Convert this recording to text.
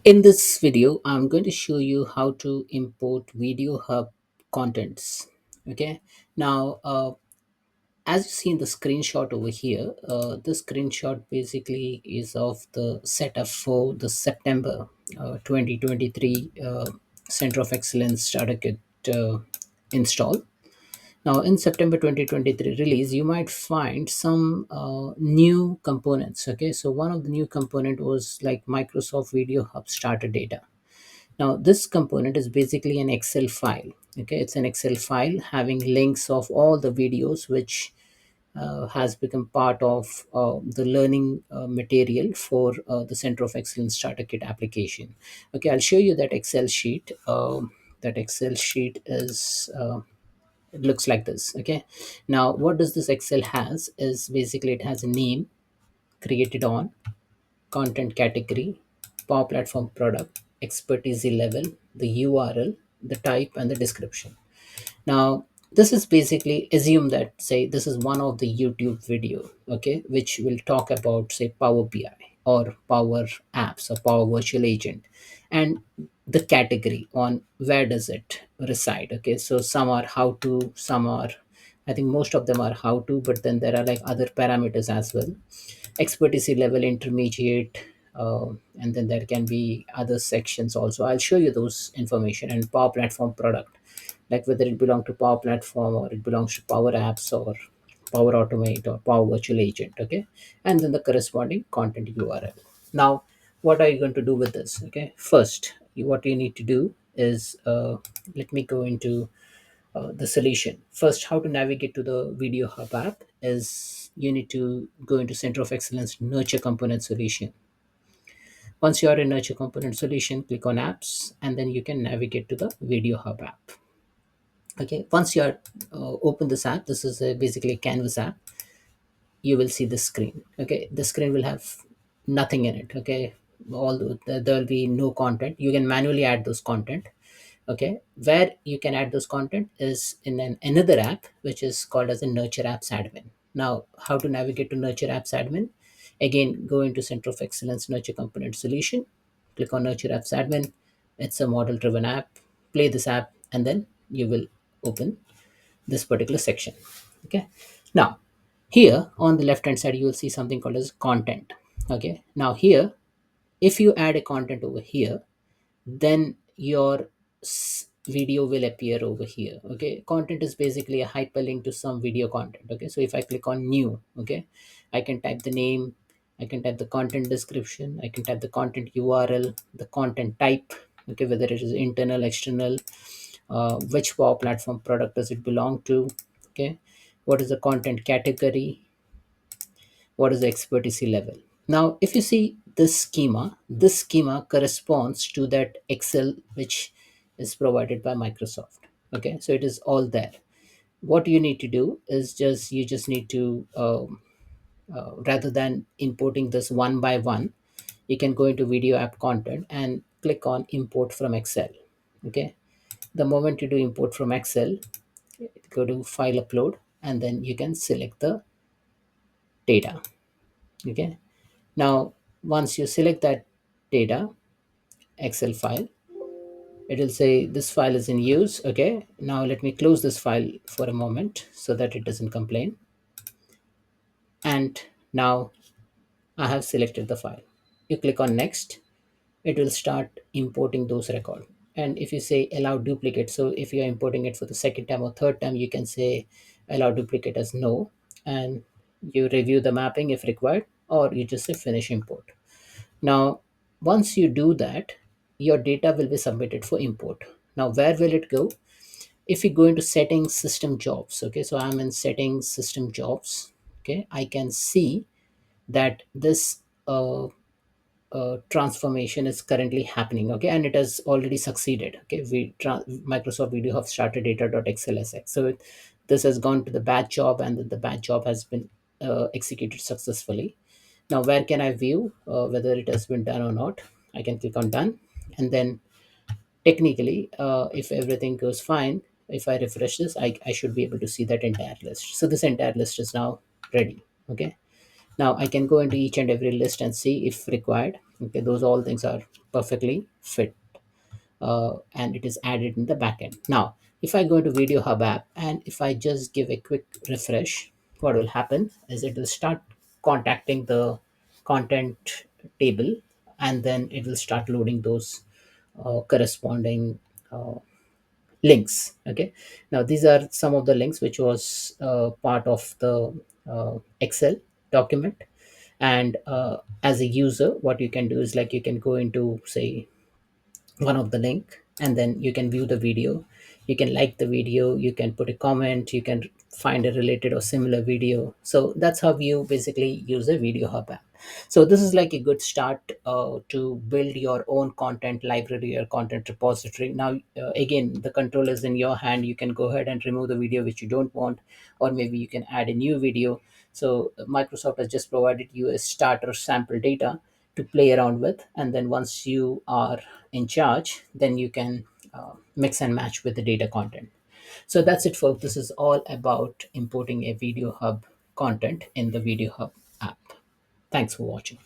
In this video, I'm going to show you how to import Video Hub contents. Okay. Now, as you see in the screenshot over here, the screenshot basically is of the setup for the September 2023 Center of Excellence Starter Kit install. Now, in September 2023 release, you might find some new components. Okay, so one of the new component was like Microsoft Video Hub Starter Data. Now, this component is basically an Excel file. Okay, it's an Excel file having links of all the videos which has become part of the learning material for the Center of Excellence Starter Kit application. Okay, I'll show you that Excel sheet. That Excel sheet is it looks like this. Okay, now what does this Excel has is basically it has a name created on content category, Power Platform product, expertise level, the URL, the type, and the description. Now, this is basically assume that say this is one of the YouTube video, okay, which will talk about say Power BI or Power Apps or Power Virtual Agent, and the category on where does it reside. Okay, so some are how to, some are I think most of them are how to, but then there are like other parameters as well, expertise level, intermediate, and then there can be other sections also. I'll show you those information. And Power Platform product, like whether it belongs to Power Platform or it belongs to Power Apps or Power Automate or Power Virtual Agent. Okay, and then the corresponding content URL. Now, what are you going to do with this? Okay, first, what you need to do is let me go into the solution. First, how to navigate to the Video Hub app is you need to go into Center of Excellence Nurture Component Solution. Once you are in Nurture Component Solution, click on Apps, and then you can navigate to the Video Hub app. Okay, once you are open this app, this is basically a Canvas app. You will see the screen. Okay, the screen will have nothing in it. Okay, although there will be no content, you can manually add those content. Okay, where you can add those content is in another app which is called as a Nurture Apps Admin. Now, how to navigate to Nurture Apps Admin? Again, go into Center of Excellence Nurture Component Solution, click on Nurture Apps Admin. It's a model driven app. Play this app, and then you will open this particular section. Okay, now here on the left hand side you will see something called as content. Okay, now here, if you add a content over here, then your video will appear over here. Okay, content is basically a hyperlink to some video content. Okay, so if I click on new, okay, I can type the name, I can type the content description, I can type the content URL, the content type, okay, whether it is internal, external, which Power Platform product does it belong to, okay, what is the content category, what is the expertise level. Now, if you see this schema corresponds to that Excel which is provided by Microsoft. Okay, so it is all there. What you need to do is just need to rather than importing this one by one, you can go into video app content and click on import from Excel. Okay, the moment you do import from Excel, go to file upload, and then you can select the data. Okay, now once you select that data Excel file, it will say this file is in use. Okay, now let me close this file for a moment so that it doesn't complain. And now I have selected the file. You click on next, it will start importing those records. And if you say allow duplicate, so if you're importing it for the second time or third time, you can say allow duplicate as no, and you review the mapping if required, or you just say finish import. Now, once you do that, your data will be submitted for import. Now, where will it go? If you go into settings system jobs, okay, so I'm in settings system jobs. Okay, I can see that this transformation is currently happening. Okay, and it has already succeeded. Okay, Microsoft Video Hub Starter-data.xlsx. So this has gone to the batch job, and the batch job has been executed successfully. Now, where can I view whether it has been done or not? I can click on done, and then technically, if everything goes fine, if I refresh this, I should be able to see that entire list. So this entire list is now ready. Okay. Now I can go into each and every list and see if required. Okay, those all things are perfectly fit, and it is added in the backend. Now, if I go into Video Hub app and if I just give a quick refresh, what will happen is it will start contacting the content table, and then it will start loading those corresponding uh, links. Okay, now these are some of the links which was part of the Excel document. And as a user, what you can do is like you can go into, say, one of the link, and then you can view the video, you can like the video, you can put a comment, you can find a related or similar video. So that's how you basically use a Video Hub app. So this is like a good start to build your own content library or content repository. Now again, the control is in your hand. You can go ahead and remove the video which you don't want, or maybe you can add a new video. So Microsoft has just provided you a starter sample data to play around with, and then once you are in charge, then you can mix and match with the data content. So that's it, folks. This is all about importing a Video Hub content in the Video Hub app. Thanks for watching.